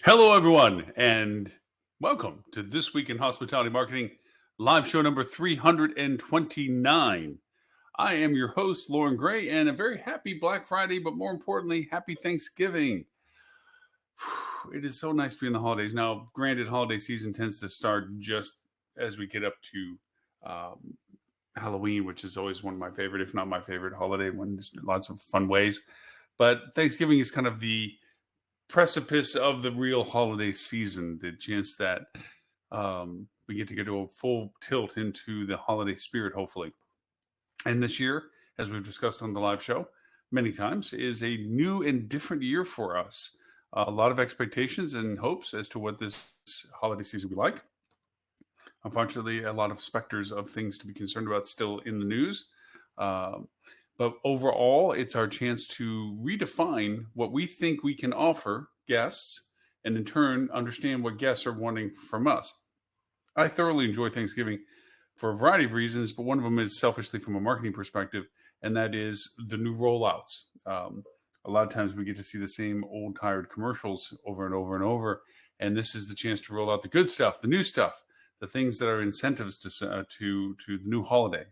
Hello, everyone, and welcome to This Week in Hospitality Marketing, live show number 329. I am your host, Lauren Gray, and a very happy Black Friday, but more importantly, happy Thanksgiving. It is so nice to be in the holidays. Now, granted, holiday season tends to start just as we get up to Halloween, which is always one of my favorite, if not my favorite holiday, when there's lots of fun ways. But Thanksgiving is kind of the precipice of the real holiday season, the chance that we get to go to a full tilt into the holiday spirit, hopefully. And this year, as we've discussed on the live show many times, is a new and different year for us. A lot of expectations and hopes as to what this holiday season will be like. Unfortunately, a lot of specters of things to be concerned about still in the news. But overall, it's our chance to redefine what we think we can offer guests and in turn understand what guests are wanting from us. I thoroughly enjoy Thanksgiving for a variety of reasons, but one of them is selfishly from a marketing perspective, and that is the new rollouts. A lot of times we get to see the same old tired commercials over and over and over, and this is the chance to roll out the good stuff, the new stuff, the things that are incentives to the new holiday.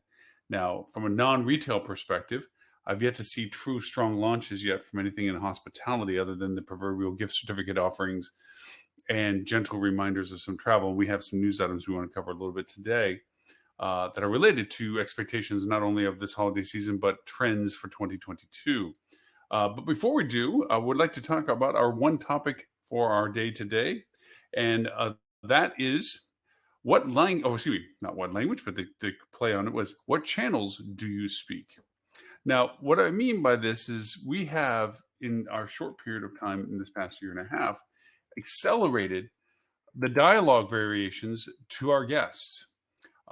Now, from a non-retail perspective, I've yet to see true strong launches yet from anything in hospitality other than the proverbial gift certificate offerings and gentle reminders of some travel. We have some news items we want to cover a little bit today that are related to expectations not only of this holiday season, but trends for 2022. But before we do, I would like to talk about our one topic for our day today, and that is not what language, but the play on it was, what channels do you speak? Now, what I mean by this is we have, in our short period of time in this past year and a half, accelerated the dialogue variations to our guests.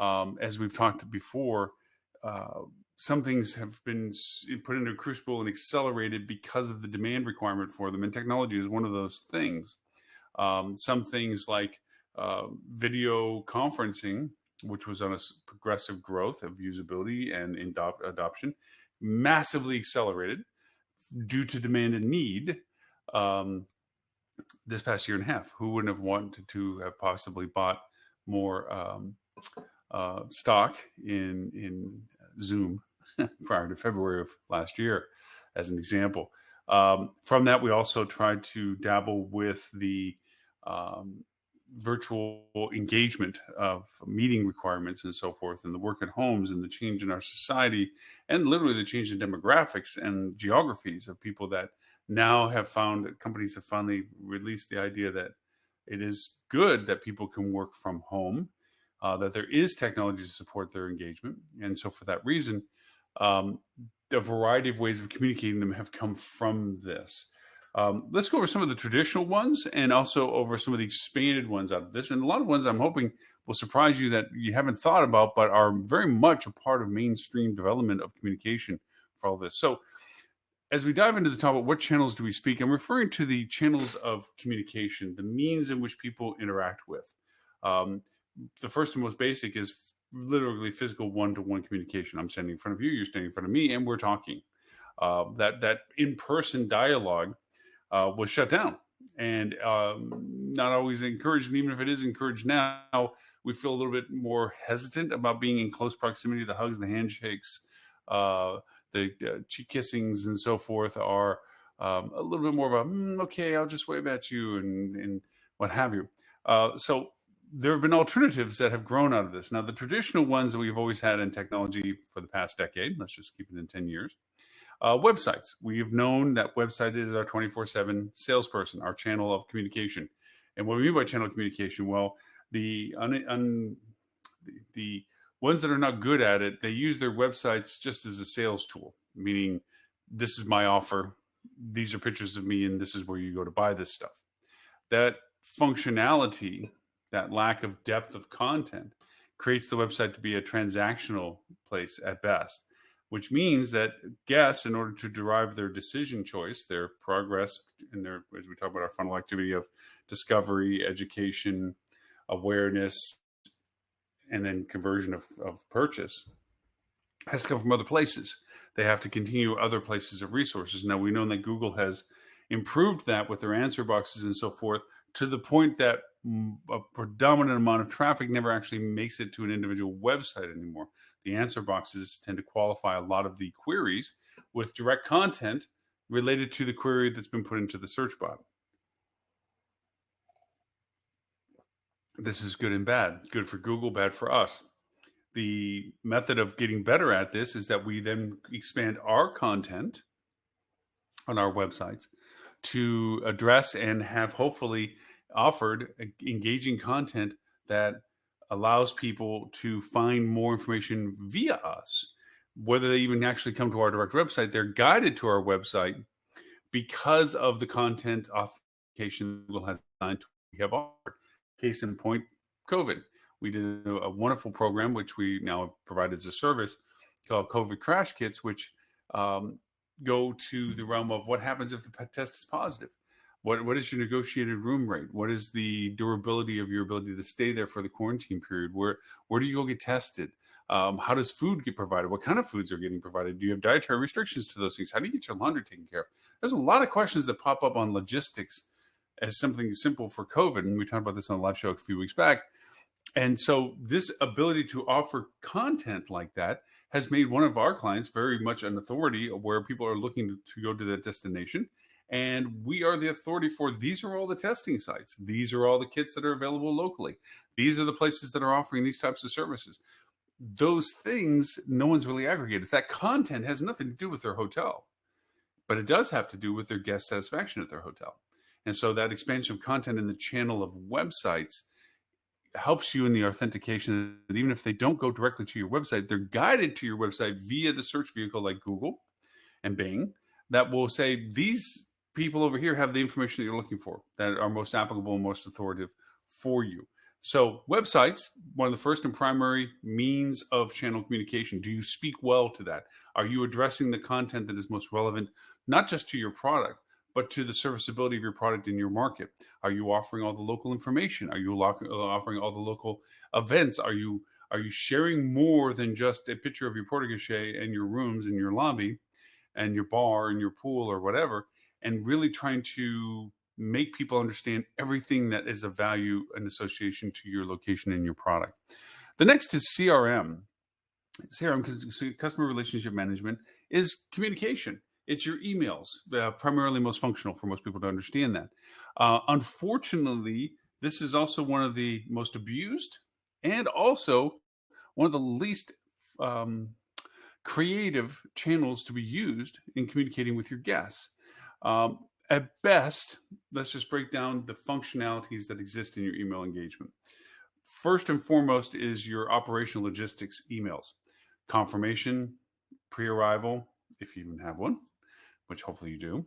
As we've talked before, some things have been put into a crucible and accelerated because of the demand requirement for them, and technology is one of those things. Some things like video conferencing, which was on a progressive growth of usability and adoption, massively accelerated due to demand and need this past year and a half. Who wouldn't have wanted to have possibly bought more stock in Zoom prior to February of last year, as an example? From that, we also tried to dabble with the virtual engagement of meeting requirements and so forth, and the work at homes and the change in our society, and literally the change in demographics and geographies of people that now have found, companies have finally released the idea that it is good that people can work from home, that there is technology to support their engagement. And so for that reason, the variety of ways of communicating them have come from this. Let's go over some of the traditional ones and also over some of the expanded ones out of this. And a lot of ones I'm hoping will surprise you that you haven't thought about, but are very much a part of mainstream development of communication for all this. So as we dive into the topic, what channels do we speak? I'm referring to the channels of communication, the means in which people interact with. The first and most basic is literally physical one-to-one communication. I'm standing in front of you, you're standing in front of me, and we're talking. That in-person dialogue was shut down and not always encouraged. And even if it is encouraged now, we feel a little bit more hesitant about being in close proximity. The hugs, the handshakes, the cheek kissings and so forth are a little bit more of a, okay, I'll just wave at you and what have you. So there have been alternatives that have grown out of this. Now, the traditional ones that we've always had in technology for the past decade, let's just keep it in 10 years, websites. We've known that website is our 24/7 salesperson, our channel of communication. And what we mean by channel of communication, well, the ones that are not good at it, they use their websites just as a sales tool, meaning this is my offer, these are pictures of me, and this is where you go to buy this stuff. That functionality, that lack of depth of content, creates the website to be a transactional place at best, which means that guests, in order to derive their decision choice, their progress, and their, as we talk about our funnel activity of discovery, education, awareness, and then conversion of purchase, has to come from other places. They have to continue other places of resources. Now, we know that Google has improved that with their answer boxes and so forth to the point that a predominant amount of traffic never actually makes it to an individual website anymore. The answer boxes tend to qualify a lot of the queries with direct content related to the query that's been put into the search bot. This is good and bad. Good for Google, bad for us. The method of getting better at this is that we then expand our content on our websites to address and have hopefully offered engaging content that allows people to find more information via us. Whether they even actually come to our direct website, they're guided to our website because of the content authentication Google has designed to we have offered. Case in point, Covic. We did a wonderful program, which we now provide as a service, called Covic Crash Kits, which go to the realm of what happens if the test is positive. What is your negotiated room rate? What is the durability of your ability to stay there for the quarantine period? Where do you go get tested? How does food get provided? What kind of foods are getting provided? Do you have dietary restrictions to those things? How do you get your laundry taken care of? There's a lot of questions that pop up on logistics as something simple for COVID. And we talked about this on a live show a few weeks back. And so this ability to offer content like that has made one of our clients very much an authority where people are looking to go to that destination. And we are the authority for these are all the testing sites. These are all the kits that are available locally. These are the places that are offering these types of services. Those things, no one's really aggregated. That content has nothing to do with their hotel, but it does have to do with their guest satisfaction at their hotel. And so that expansion of content in the channel of websites helps you in the authentication that even if they don't go directly to your website, they're guided to your website via the search vehicle like Google and Bing that will say, these people over here have the information that you're looking for that are most applicable and most authoritative for you. So websites, one of the first and primary means of channel communication. Do you speak well to that? Are you addressing the content that is most relevant, not just to your product, but to the serviceability of your product in your market? Are you offering all the local information? Are you offering all the local events? Are you sharing more than just a picture of your porte-cochere and your rooms and your lobby and your bar and your pool or whatever, and really trying to make people understand everything that is of value and association to your location and your product? The next is CRM. CRM, customer relationship management, is communication. It's your emails, primarily most functional for most people to understand that. Unfortunately, this is also one of the most abused and also one of the least creative channels to be used in communicating with your guests. At best, let's just break down the functionalities that exist in your email engagement. First and foremost is your operational logistics emails. Confirmation, pre-arrival, if you even have one, which hopefully you do.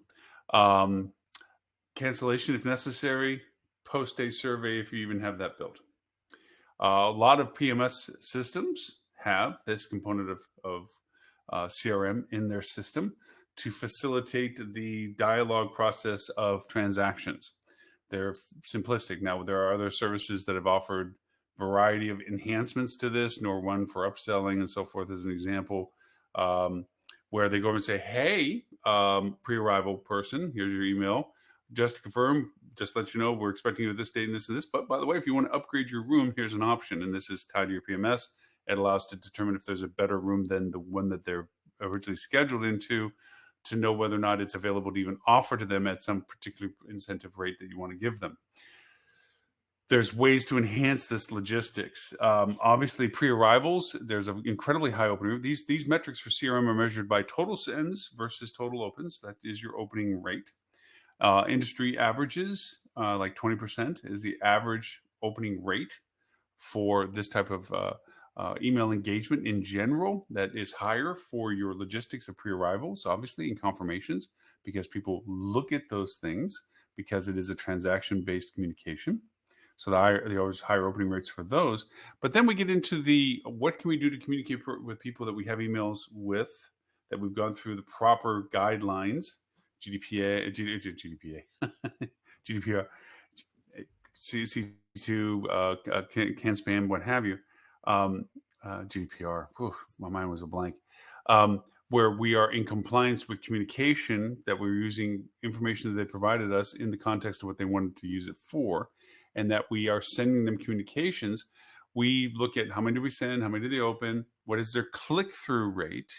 Cancellation if necessary, post-day survey if you even have that built. A lot of PMS systems have this component of CRM in their system to facilitate the dialogue process of transactions. They're simplistic. Now, there are other services that have offered variety of enhancements to this, nor one for upselling and so forth as an example, where they go and say, hey, pre-arrival person, here's your email. Just to confirm, just let you know, we're expecting you at this date and this and this. But by the way, if you want to upgrade your room, here's an option. And this is tied to your PMS. It allows to determine if there's a better room than the one that they're originally scheduled into, to know whether or not it's available to even offer to them at some particular incentive rate that you want to give them. There's ways to enhance this logistics. Obviously, pre-arrivals, there's an incredibly high opening rate. These metrics for CRM are measured by total sends versus total opens. That is your opening rate. Industry averages, like 20% is the average opening rate for this type of email engagement in general. That is higher for your logistics of pre-arrivals, obviously, and confirmations, because people look at those things because it is a transaction-based communication. So there always higher opening rates for those. But then we get into the what can we do to communicate with people that we have emails with, that we've gone through the proper guidelines, GDPR, CC2, can spam, what have you. GDPR, my mind was a blank. where we are in compliance with communication, that we're using information that they provided us in the context of what they wanted to use it for, and that we are sending them communications. We look at how many do we send, how many do they open, what is their click-through rate,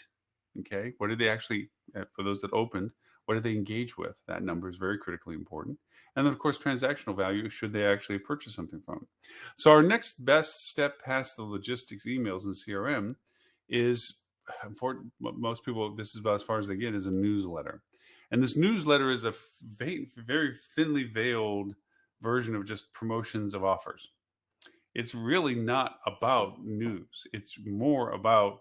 okay? What did they actually, for those that opened, what did they engage with? That number is very critically important. And then, of course, transactional value, should they actually purchase something from it? So our next best step past the logistics emails in CRM is, for most people, this is about as far as they get, is a newsletter. And this newsletter is a very thinly veiled version of just promotions of offers. It's really not about news. It's more about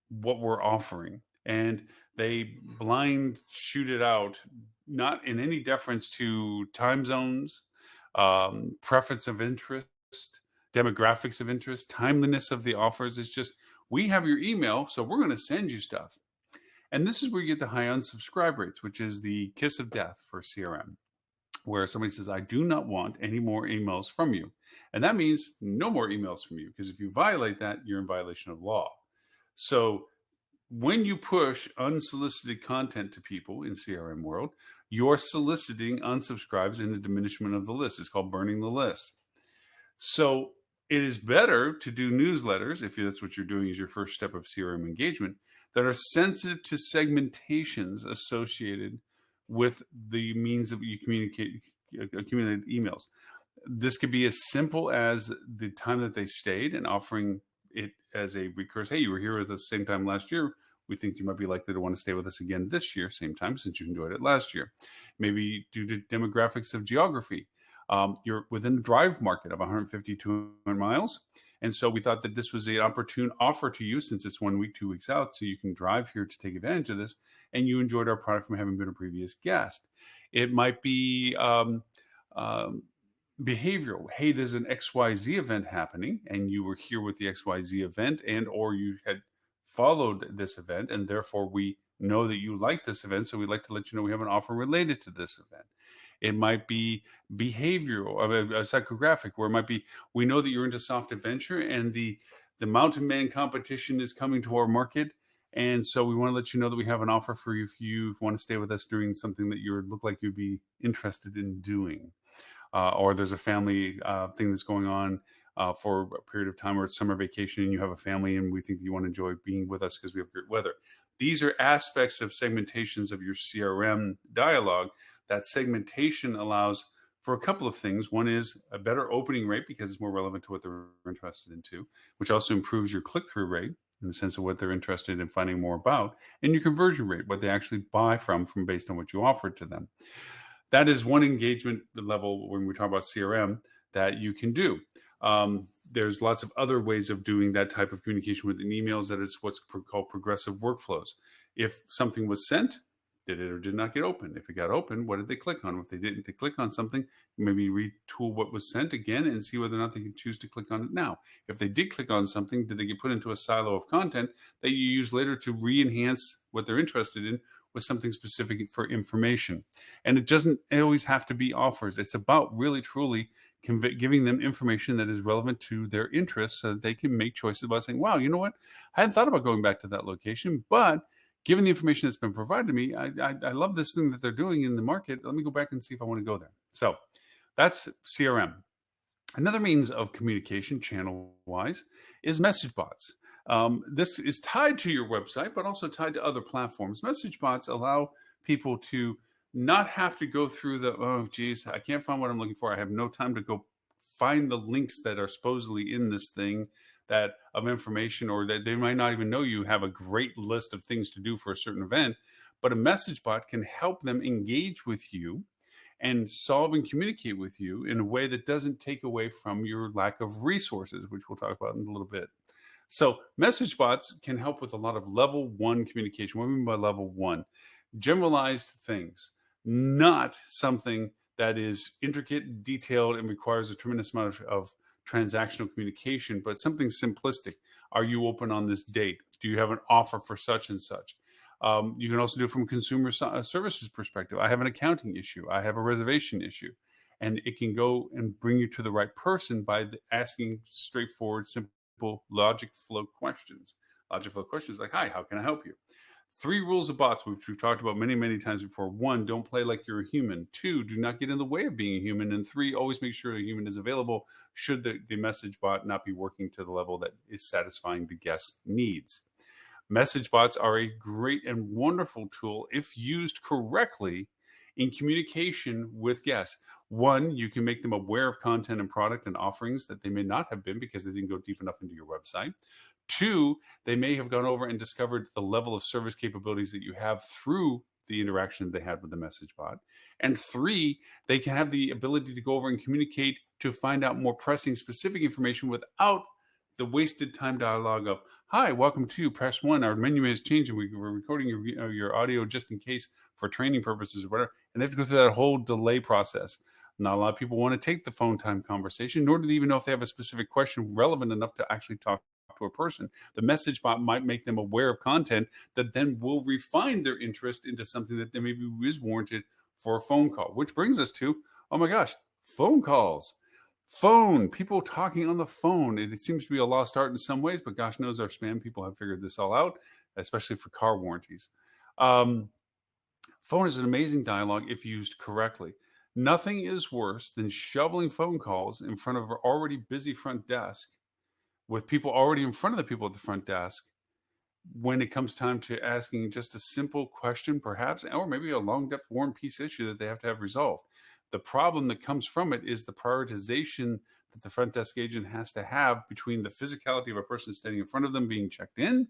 what we're offering. And they blind shoot it out, not in any deference to time zones, preference of interest, demographics of interest, timeliness of the offers. It's just, we have your email, so we're going to send you stuff. And this is where you get the high unsubscribe rates, which is the kiss of death for CRM, where somebody says, I do not want any more emails from you. And that means no more emails from you, because if you violate that, you're in violation of law. So when you push unsolicited content to people in CRM world, you're soliciting unsubscribes and a diminishment of the list. It's called burning the list. So it is better to do newsletters, if that's what you're doing as your first step of CRM engagement, that are sensitive to segmentations associated with the means that you accumulate emails. This could be as simple as the time that they stayed and offering it as a recurse. Hey, you were here at the same time last year. We think you might be likely to want to stay with us again this year, same time, since you enjoyed it last year. Maybe due to demographics of geography. You're within the drive market of 150 to 200 miles. And so we thought that this was an opportune offer to you, since it's 1 week, 2 weeks out, so you can drive here to take advantage of this. And you enjoyed our product from having been a previous guest. It might be behavioral. Hey, there's an XYZ event happening, and you were here with the XYZ event, and or you had followed this event, and therefore we know that you like this event, so we'd like to let you know we have an offer related to this event. It might be behavioral, a psychographic, where it might be, we know that you're into soft adventure, and the mountain man competition is coming to our market, and so we want to let you know that we have an offer for you if you want to stay with us doing something that you look like you'd be interested in doing. Or there's a family thing that's going on for a period of time, or it's summer vacation and you have a family and we think that you want to enjoy being with us because we have great weather. These are aspects of segmentations of your CRM dialogue. That segmentation allows for a couple of things. One is a better opening rate, because it's more relevant to what they're interested in too, which also improves your click-through rate in the sense of what they're interested in finding more about, and your conversion rate, what they actually buy from based on what you offered to them. That is one engagement level when we talk about CRM that you can do. There's lots of other ways of doing that type of communication within emails, that it's what's called progressive workflows. If something was sent, did it or did not get opened? If it got opened, what did they click on? If they didn't, they click on something, maybe retool what was sent again and see whether or not they can choose to click on it now. If they did click on something, did they get put into a silo of content that you use later to re-enhance what they're interested in with something specific for information? And it doesn't always have to be offers. It's about really, truly giving them information that is relevant to their interests, so that they can make choices about saying, wow, you know what? I hadn't thought about going back to that location, but given the information that's been provided to me, I love this thing that they're doing in the market. Let me go back and see if I want to go there. So that's CRM. Another means of communication channel-wise is message bots. This is tied to your website, but also tied to other platforms. Message bots allow people to not have to go through the, oh, geez, I can't find what I'm looking for. I have no time to go find the links that are supposedly in this thing that of information, or that they might not even know you have a great list of things to do for a certain event. But a message bot can help them engage with you and solve and communicate with you in a way that doesn't take away from your lack of resources, which we'll talk about in a little bit. So message bots can help with a lot of level one communication. What do I mean by level one? Generalized things, not something that is intricate, detailed, and requires a tremendous amount of transactional communication, but something simplistic. Are you open on this date? Do you have an offer for such and such? You can also do it from a consumer services perspective. I have an accounting issue. I have a reservation issue. And it can go and bring you to the right person by asking straightforward, simple logic flow questions. Logic flow questions like, hi, how can I help you? 3 rules of bots, which we've talked about many, many times before. 1, don't play like you're a human. 2, do not get in the way of being a human. And 3, always make sure a human is available should the message bot not be working to the level that is satisfying the guest's needs. Message bots are a great and wonderful tool if used correctly in communication with guests. 1, you can make them aware of content and product and offerings that they may not have been because they didn't go deep enough into your website. 2, they may have gone over and discovered the level of service capabilities that you have through the interaction they had with the message bot. And 3, they can have the ability to go over and communicate to find out more pressing, specific information without the wasted time dialogue of, hi, welcome to press 1. Our menu has changed and we're recording your audio just in case for training purposes or whatever. And they have to go through that whole delay process. Not a lot of people want to take the phone time conversation, nor do they even know if they have a specific question relevant enough to actually talk to a person. The message bot might make them aware of content that then will refine their interest into something that maybe is warranted for a phone call, which brings us to, oh my gosh, phone calls. Phone, people talking on the phone. It seems to be a lost art in some ways, but gosh knows our spam people have figured this all out, especially for car warranties. Phone is an amazing dialogue if used correctly. Nothing is worse than shoveling phone calls in front of an already busy front desk with people already in front of the people at the front desk when it comes time to asking just a simple question, perhaps, or maybe a long depth War and Peace issue that they have to have resolved. The problem that comes from it is the prioritization that the front desk agent has to have between the physicality of a person standing in front of them being checked in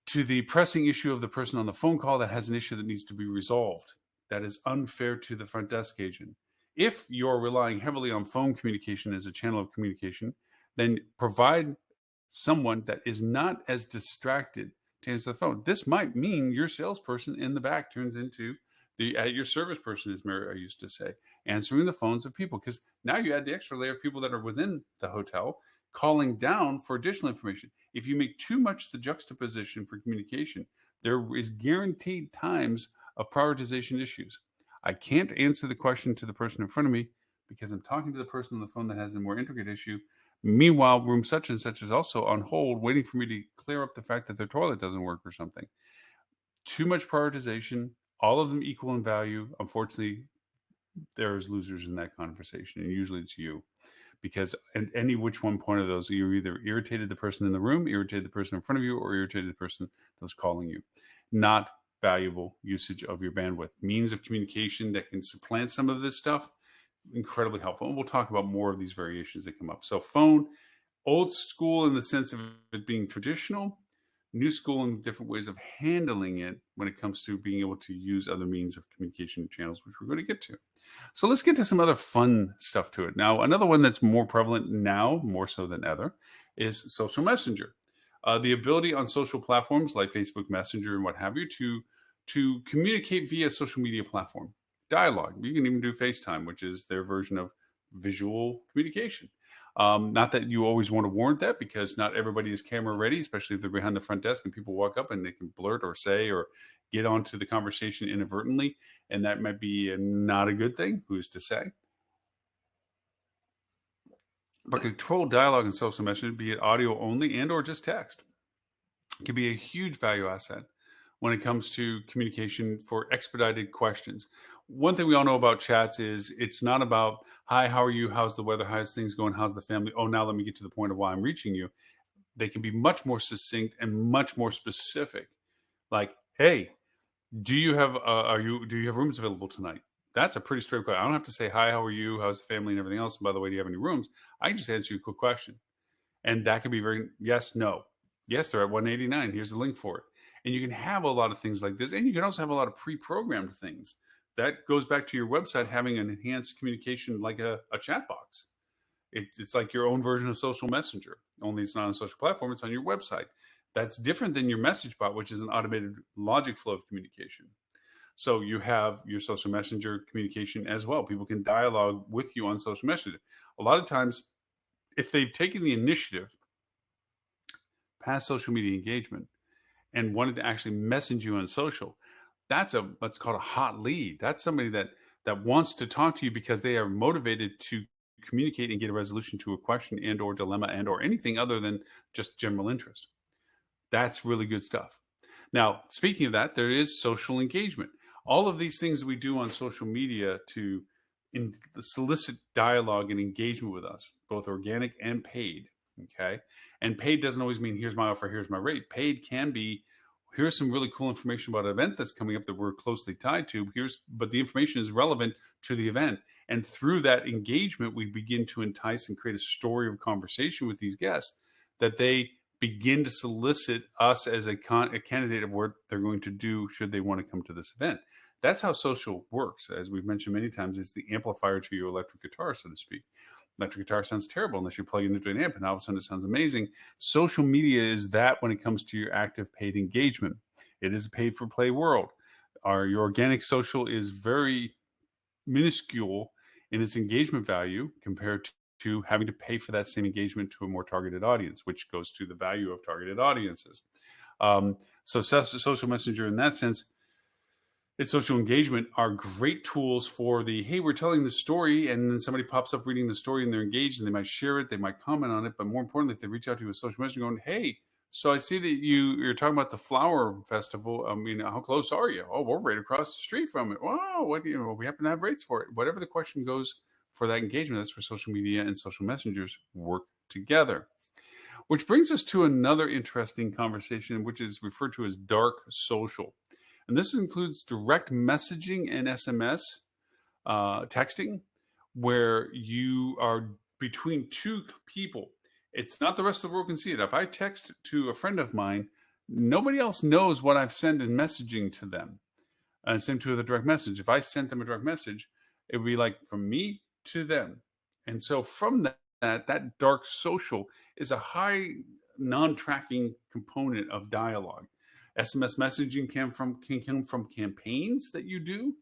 to the pressing issue of the person on the phone call that has an issue that needs to be resolved. That is unfair to the front desk agent. If you're relying heavily on phone communication as a channel of communication, then provide someone that is not as distracted to answer the phone. This might mean your salesperson in the back turns into your service person, as Mary used to say, answering the phones of people, because now you add the extra layer of people that are within the hotel calling down for additional information. If you make too much the juxtaposition for communication, there is guaranteed times of prioritization issues. I can't answer the question to the person in front of me because I'm talking to the person on the phone that has a more intricate issue. Meanwhile, room such and such is also on hold, waiting for me to clear up the fact that their toilet doesn't work or something. Too much prioritization, all of them equal in value. Unfortunately, there's losers in that conversation, and usually it's you. Because at any which one point of those, you either irritated the person in the room, irritated the person in front of you, or irritated the person that was calling you. Not valuable usage of your bandwidth. Means of communication that can supplant some of this stuff, incredibly helpful. And we'll talk about more of these variations that come up. So phone, old school in the sense of it being traditional, new school in different ways of handling it when it comes to being able to use other means of communication channels, which we're going to get to. So let's get to some other fun stuff to it. Now, another one that's more prevalent now, more so than ever, is social messenger. The ability on social platforms like Facebook Messenger and what have you to communicate via social media platform. Dialogue. You can even do FaceTime, which is their version of visual communication. Not that you always want to warrant that, because not everybody is camera ready, especially if they're behind the front desk and people walk up and they can blurt or say or get onto the conversation inadvertently. And that might be not a good thing. Who's to say? But controlled dialogue in social messaging, be it audio only and or just text, can be a huge value asset when it comes to communication for expedited questions. One thing we all know about chats is it's not about, hi, how are you? How's the weather? How's things going? How's the family? Oh, now let me get to the point of why I'm reaching you. They can be much more succinct and much more specific. Like, hey, do you have rooms available tonight? That's a pretty straight question. I don't have to say, hi, how are you? How's the family and everything else? And by the way, do you have any rooms? I can just answer you a quick question. And that can be very, yes, no. Yes, they're at 189. Here's the link for it. And you can have a lot of things like this. And you can also have a lot of pre-programmed things. That goes back to your website having an enhanced communication like a chat box. It's like your own version of social messenger, only it's not on a social platform, it's on your website. That's different than your message bot, which is an automated logic flow of communication. So you have your social messenger communication as well. People can dialogue with you on social messenger. A lot of times, if they've taken the initiative past social media engagement and wanted to actually message you on social, that's what's called a hot lead. That's somebody that wants to talk to you because they are motivated to communicate and get a resolution to a question and or dilemma and or anything other than just general interest. That's really good stuff. Now, speaking of that, there is social engagement. All of these things we do on social media to solicit dialogue and engagement with us, both organic and paid. Okay. And paid doesn't always mean here's my offer, here's my rate. Paid can be here's some really cool information about an event that's coming up that we're closely tied to. But the information is relevant to the event. And through that engagement, we begin to entice and create a story of conversation with these guests that they begin to solicit us as a candidate of what they're going to do should they want to come to this event. That's how social works. As we've mentioned many times, it's the amplifier to your electric guitar, so to speak. Electric guitar sounds terrible unless you plug it into an amp, and all of a sudden it sounds amazing. Social media is that when it comes to your active paid engagement. It is a paid for play world. Your organic social is very minuscule in its engagement value compared to having to pay for that same engagement to a more targeted audience, which goes to the value of targeted audiences. So social messenger in that sense, it's social engagement are great tools for hey, we're telling the story, and then somebody pops up reading the story and they're engaged and they might share it, they might comment on it, but more importantly, if they reach out to you with social messaging going, hey, so I see that you're talking about the flower festival. I mean, how close are you? Oh, we're right across the street from it. Wow, we happen to have rates for it. Whatever the question goes for that engagement, that's where social media and social messengers work together. Which brings us to another interesting conversation, which is referred to as dark social. And this includes direct messaging and SMS texting, where you are between two people. It's not the rest of the world can see it. If I text to a friend of mine, nobody else knows what I've sent in messaging to them. And same to the direct message. If I sent them a direct message, it would be like from me to them. And so from that dark social is a high non-tracking component of dialogue. SMS messaging can come from campaigns that you do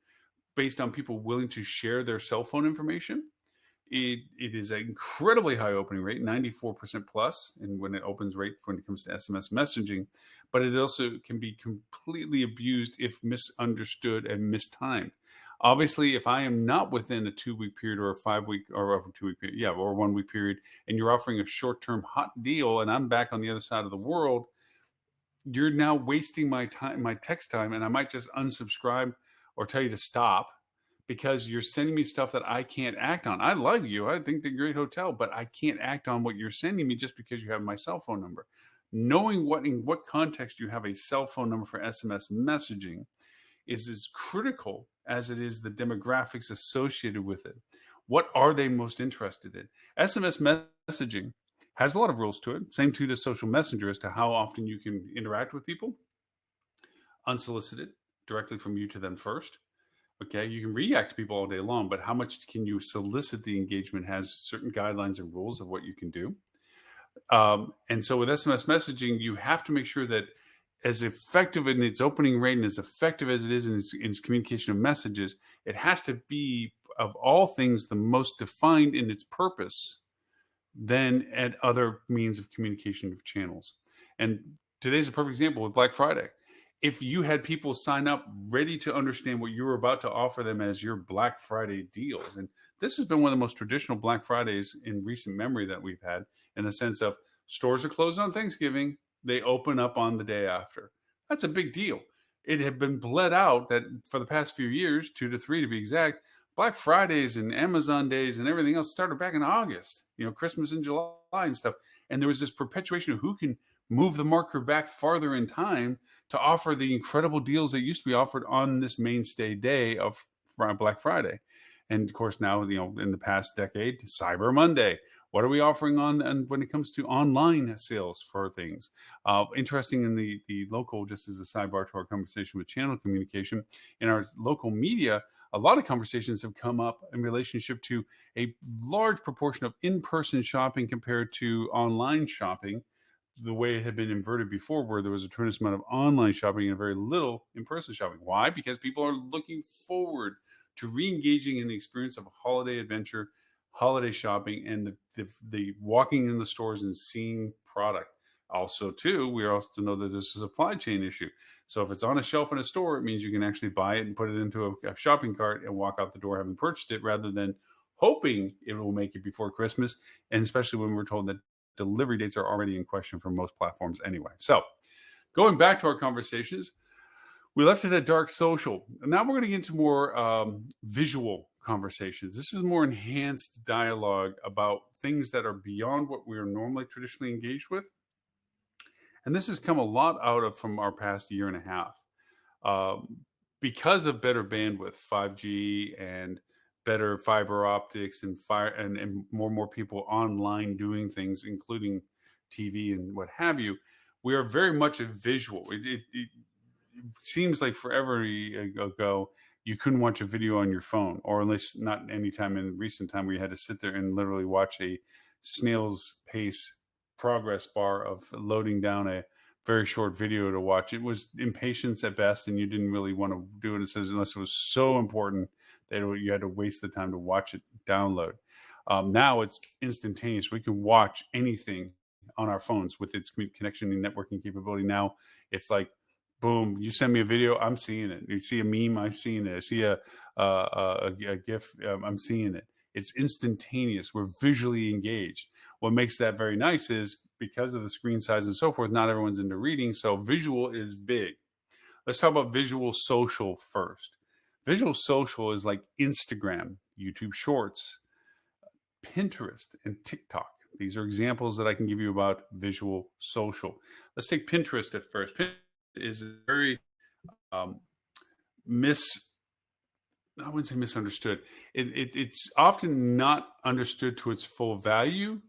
based on people willing to share their cell phone information. It is an incredibly high opening rate, 94% plus, and when it opens rate when it comes to SMS messaging, but it also can be completely abused if misunderstood and mistimed. Obviously, if I am not within a 2-week period or a 5-week or a 2-week period, or a 1-week period, and you're offering a short-term hot deal, and I'm back on the other side of the world, you're now wasting my time, my text time, and I might just unsubscribe or tell you to stop because you're sending me stuff that I can't act on. I love you. I think they're a great hotel, but I can't act on what you're sending me just because you have my cell phone number. Knowing in what context you have a cell phone number for SMS messaging is as critical as it is the demographics associated with it. What are they most interested in? SMS messaging has a lot of rules to it. Same to the social messenger as to how often you can interact with people. Unsolicited, directly from you to them first. Okay, you can react to people all day long, but how much can you solicit the engagement has certain guidelines and rules of what you can do. And so with SMS messaging, you have to make sure that as effective in its opening rate and as effective as it is in its communication of messages, it has to be, of all things, the most defined in its purpose than at other means of communication of channels. And today's a perfect example with Black Friday. If you had people sign up ready to understand what you were about to offer them as your Black Friday deals, and this has been one of the most traditional Black Fridays in recent memory that we've had, in the sense of stores are closed on Thanksgiving, they open up on the day after. That's a big deal. It had been bled out that for the past few years, 2 to 3 to be exact, Black Fridays and Amazon days and everything else started back in August, Christmas in July and stuff. And there was this perpetuation of who can move the marker back farther in time to offer the incredible deals that used to be offered on this mainstay day of Black Friday. And of course, now, in the past decade, Cyber Monday. What are we offering and when it comes to online sales for things? Interesting in the local, just as a sidebar to our conversation with channel communication, in our local media, a lot of conversations have come up in relationship to a large proportion of in-person shopping compared to online shopping, the way it had been inverted before, where there was a tremendous amount of online shopping and very little in-person shopping. Why? Because people are looking forward to re-engaging in the experience of a holiday adventure, holiday shopping, and the walking in the stores and seeing product. Also, too, we also know that this is a supply chain issue. So if it's on a shelf in a store, it means you can actually buy it and put it into a shopping cart and walk out the door having purchased it, rather than hoping it will make it before Christmas. And especially when we're told that delivery dates are already in question for most platforms anyway. So Going back to our conversations, we left it at dark social. And now we're going to get into more visual conversations. This is more enhanced dialogue about things that are beyond what we are normally traditionally engaged with. And this has come a lot out of from our past year and a half. Because of better bandwidth, 5G and better fiber optics and more people online doing things, including TV and what have you, we are very much a visual. It seems like forever ago you couldn't watch a video on your phone, or at least not any time in recent time where you had to sit there and literally watch a snail's pace progress bar of loading down a very short video to watch. It was impatience at best, and you didn't really want to do it unless it was so important that you had to waste the time to watch it download. Now it's instantaneous. We can watch anything on our phones with its connection and networking capability. Now it's like, boom, you send me a video, I'm seeing it. You see a meme, I'm seeing it. I see a GIF, I'm seeing it. It's instantaneous. We're visually engaged. What makes that very nice is because of the screen size and so forth, not everyone's into reading, so visual is big. Let's talk about visual social first. Visual social is like Instagram, YouTube Shorts, Pinterest, and TikTok. These are examples that I can give you about visual social. Let's take Pinterest at first. Pinterest is very I wouldn't say misunderstood. It's often not understood to its full value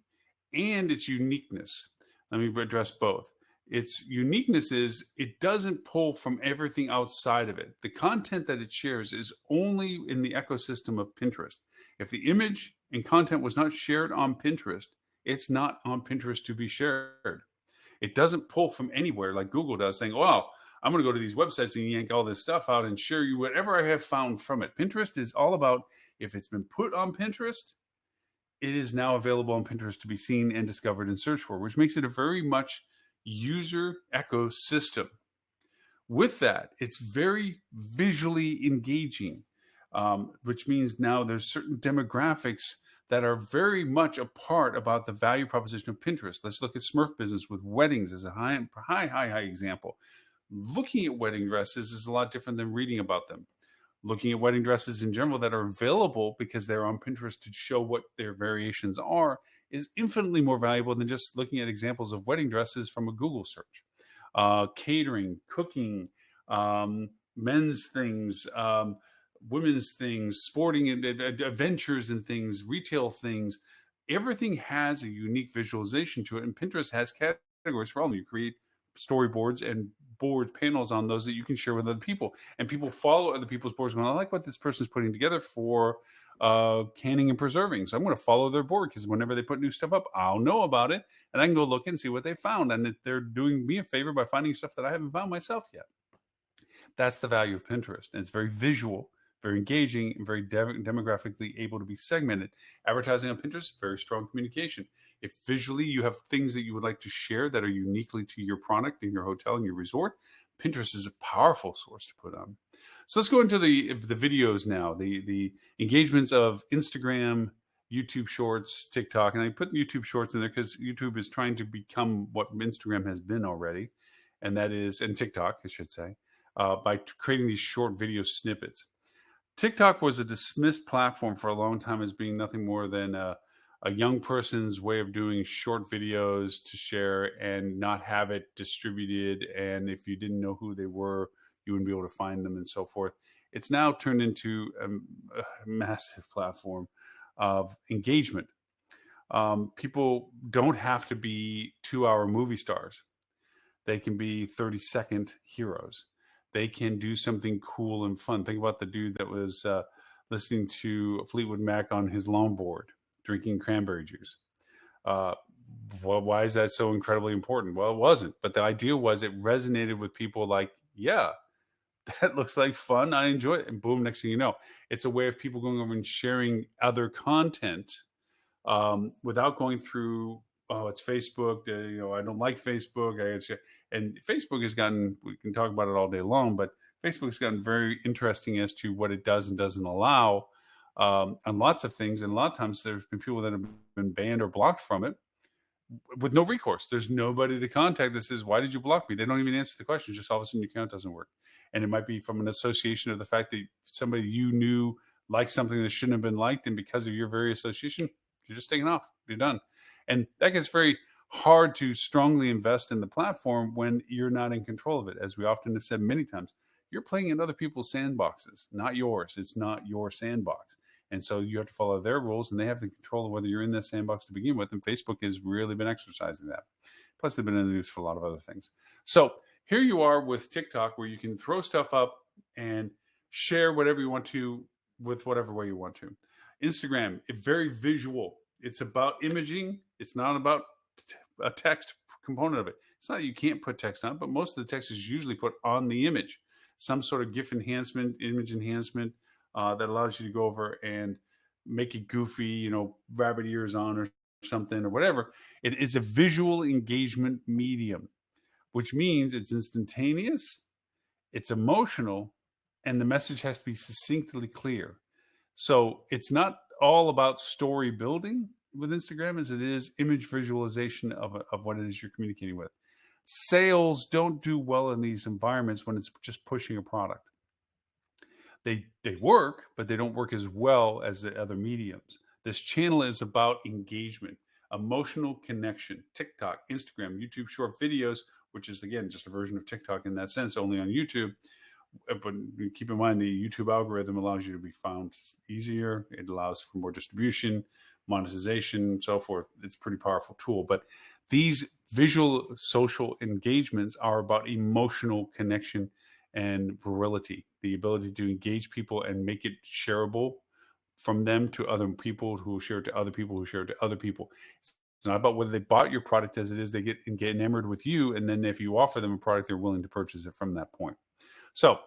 and its uniqueness. Let me address both. Its uniqueness is it doesn't pull from everything outside of it. The content that it shares is only in the ecosystem of Pinterest. If the image and content was not shared on Pinterest, it's not on Pinterest to be shared. It doesn't pull from anywhere like Google does, saying, well, I'm going to go to these websites and yank all this stuff out and share you whatever I have found from it. Pinterest is all about, if it's been put on Pinterest, it is now available on Pinterest to be seen and discovered and searched for, which makes it a very much user ecosystem. With that, it's very visually engaging, which means now there's certain demographics that are very much a part about the value proposition of Pinterest. Let's look at Smurf business with weddings as a high example. Looking at wedding dresses is a lot different than reading about them. Looking at wedding dresses in general that are available because they're on Pinterest to show what their variations are is infinitely more valuable than just looking at examples of wedding dresses from a Google search. Catering, cooking, men's things, women's things, sporting adventures and things, retail things. Everything has a unique visualization to it, and Pinterest has categories for all of them. You create storyboards and board panels on those that you can share with other people, and people follow other people's boards going, I like what this person's putting together for canning and preserving, so I'm going to follow their board because whenever they put new stuff up, I'll know about it and I can go look and see what they found, and they're doing me a favor by finding stuff that I haven't found myself yet. That's the value of Pinterest, and it's very visual, very engaging, and very demographically able to be segmented. Advertising on Pinterest, very strong communication. If visually you have things that you would like to share that are uniquely to your product in your hotel and your resort, Pinterest is a powerful source to put on. So let's go into the videos now, the engagements of Instagram, YouTube Shorts, TikTok. And I put YouTube Shorts in there because YouTube is trying to become what Instagram has been already, and that is, and TikTok, I should say, by creating these short video snippets. TikTok was a dismissed platform for a long time as being nothing more than a young person's way of doing short videos to share and not have it distributed. And if you didn't know who they were, you wouldn't be able to find them and so forth. It's now turned into a massive platform of engagement. People don't have to be 2-hour movie stars. They can be 30-second heroes. They can do something cool and fun. Think about the dude that was listening to Fleetwood Mac on his longboard, drinking cranberry juice. Well, why is that so incredibly important? Well, it wasn't. But the idea was it resonated with people like, yeah, that looks like fun. I enjoy it. And boom, next thing you know, it's a way of people going over and sharing other content without going through, oh, it's Facebook. I don't like Facebook. And Facebook has gotten, we can talk about it all day long, but Facebook has gotten very interesting as to what it does and doesn't allow on lots of things. And a lot of times there's been people that have been banned or blocked from it with no recourse. There's nobody to contact that says, why did you block me? They don't even answer the question. Just all of a sudden your account doesn't work. And it might be from an association of the fact that somebody you knew liked something that shouldn't have been liked. And because of your very association, you're just taken off. You're done. And that gets very hard to strongly invest in the platform when you're not in control of it. As we often have said many times, you're playing in other people's sandboxes, not yours. It's not your sandbox. And so you have to follow their rules, and they have the control of whether you're in that sandbox to begin with. And Facebook has really been exercising that. Plus, they've been in the news for a lot of other things. So here you are with TikTok, where you can throw stuff up and share whatever you want to with whatever way you want to. Instagram, it's very visual. It's about imaging. It's not about a text component of it. It's not that you can't put text on, but most of the text is usually put on the image. Some sort of GIF enhancement, image enhancement, that allows you to go over and make it goofy, rabbit ears on or something or whatever. It is a visual engagement medium, which means it's instantaneous, it's emotional, and the message has to be succinctly clear. So it's not all about story building with Instagram as it is image visualization of what it is you're communicating with. Sales don't do well in these environments when it's just pushing a product. They work, but they don't work as well as the other mediums. This channel is about engagement, emotional connection. TikTok, Instagram, YouTube short videos, which is, again, just a version of TikTok in that sense, only on YouTube. But keep in mind, the YouTube algorithm allows you to be found easier. It allows for more distribution, monetization, so forth. It's a pretty powerful tool. But these visual social engagements are about emotional connection and virility, the ability to engage people and make it shareable from them to other people who share it to other people who share it to other people. It's not about whether they bought your product as it is they get enamored with you, and then if you offer them a product, they're willing to purchase it from that point. So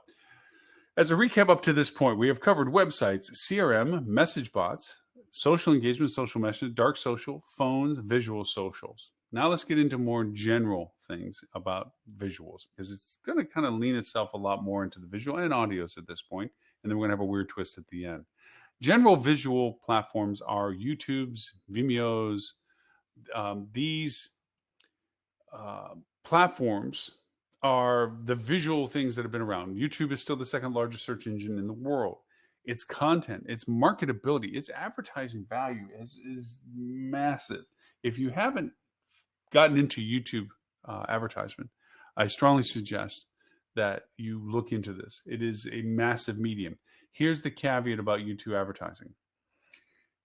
as a recap up to this point, we have covered websites, CRM, message bots, social engagement, social message, dark social, phones, visual socials. Now let's get into more general things about visuals, because it's going to kind of lean itself a lot more into the visual and audios at this point, and then we're going to have a weird twist at the end. General visual platforms are YouTube's, Vimeo's. These platforms are the visual things that have been around. YouTube is still the second largest search engine in the world. Its content, its marketability, its advertising value is massive. If you haven't gotten into YouTube advertisement, I strongly suggest that you look into this. It is a massive medium. Here's the caveat about YouTube advertising.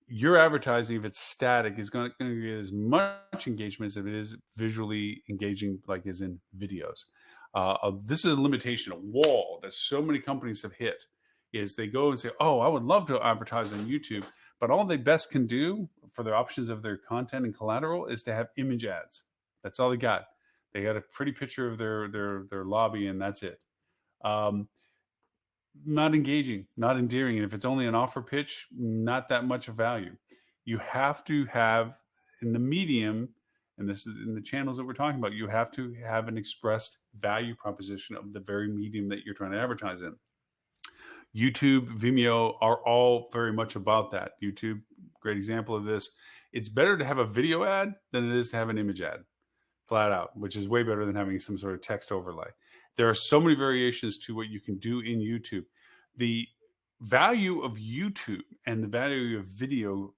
Your advertising, if it's static, is going to get as much engagement as if it is visually engaging, like as in videos. This is a limitation, a wall that so many companies have hit, is they go and say, oh, I would love to advertise on YouTube, but all they best can do for the options of their content and collateral is to have image ads. That's all they got. They got a pretty picture of their lobby, and that's it. Not engaging, not endearing. And if it's only an offer pitch, not that much of value. You have to have, in the medium, and this is in the channels that we're talking about, you have to have an expressed value proposition of the very medium that you're trying to advertise in. YouTube, Vimeo are all very much about that. YouTube, great example of this. It's better to have a video ad than it is to have an image ad, flat out, which is way better than having some sort of text overlay. There are so many variations to what you can do in YouTube. The value of YouTube and the value of video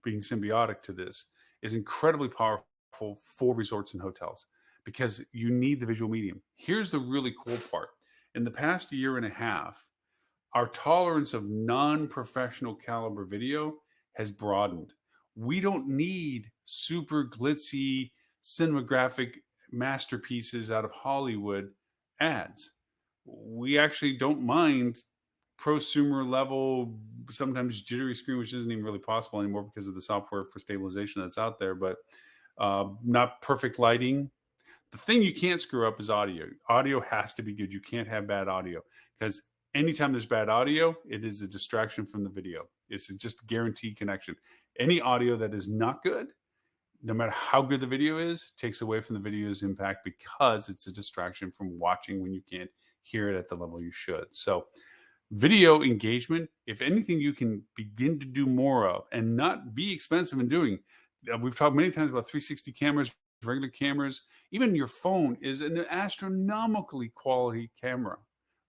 being symbiotic to this is incredibly powerful for resorts and hotels, because you need the visual medium. Here's the really cool part. In the past year and a half, our tolerance of non-professional caliber video has broadened. We don't need super glitzy cinematographic masterpieces out of Hollywood ads. We actually don't mind prosumer level, sometimes jittery screen, which isn't even really possible anymore because of the software for stabilization that's out there, but not perfect lighting. The thing you can't screw up is audio. Audio has to be good. You can't have bad audio, because anytime there's bad audio, it is a distraction from the video. It's just a guaranteed connection. Any audio that is not good, no matter how good the video is, takes away from the video's impact, because it's a distraction from watching when you can't hear it at the level you should. So video engagement, if anything you can begin to do more of and not be expensive in doing, we've talked many times about 360 cameras, regular cameras. Even your phone is an astronomically quality camera.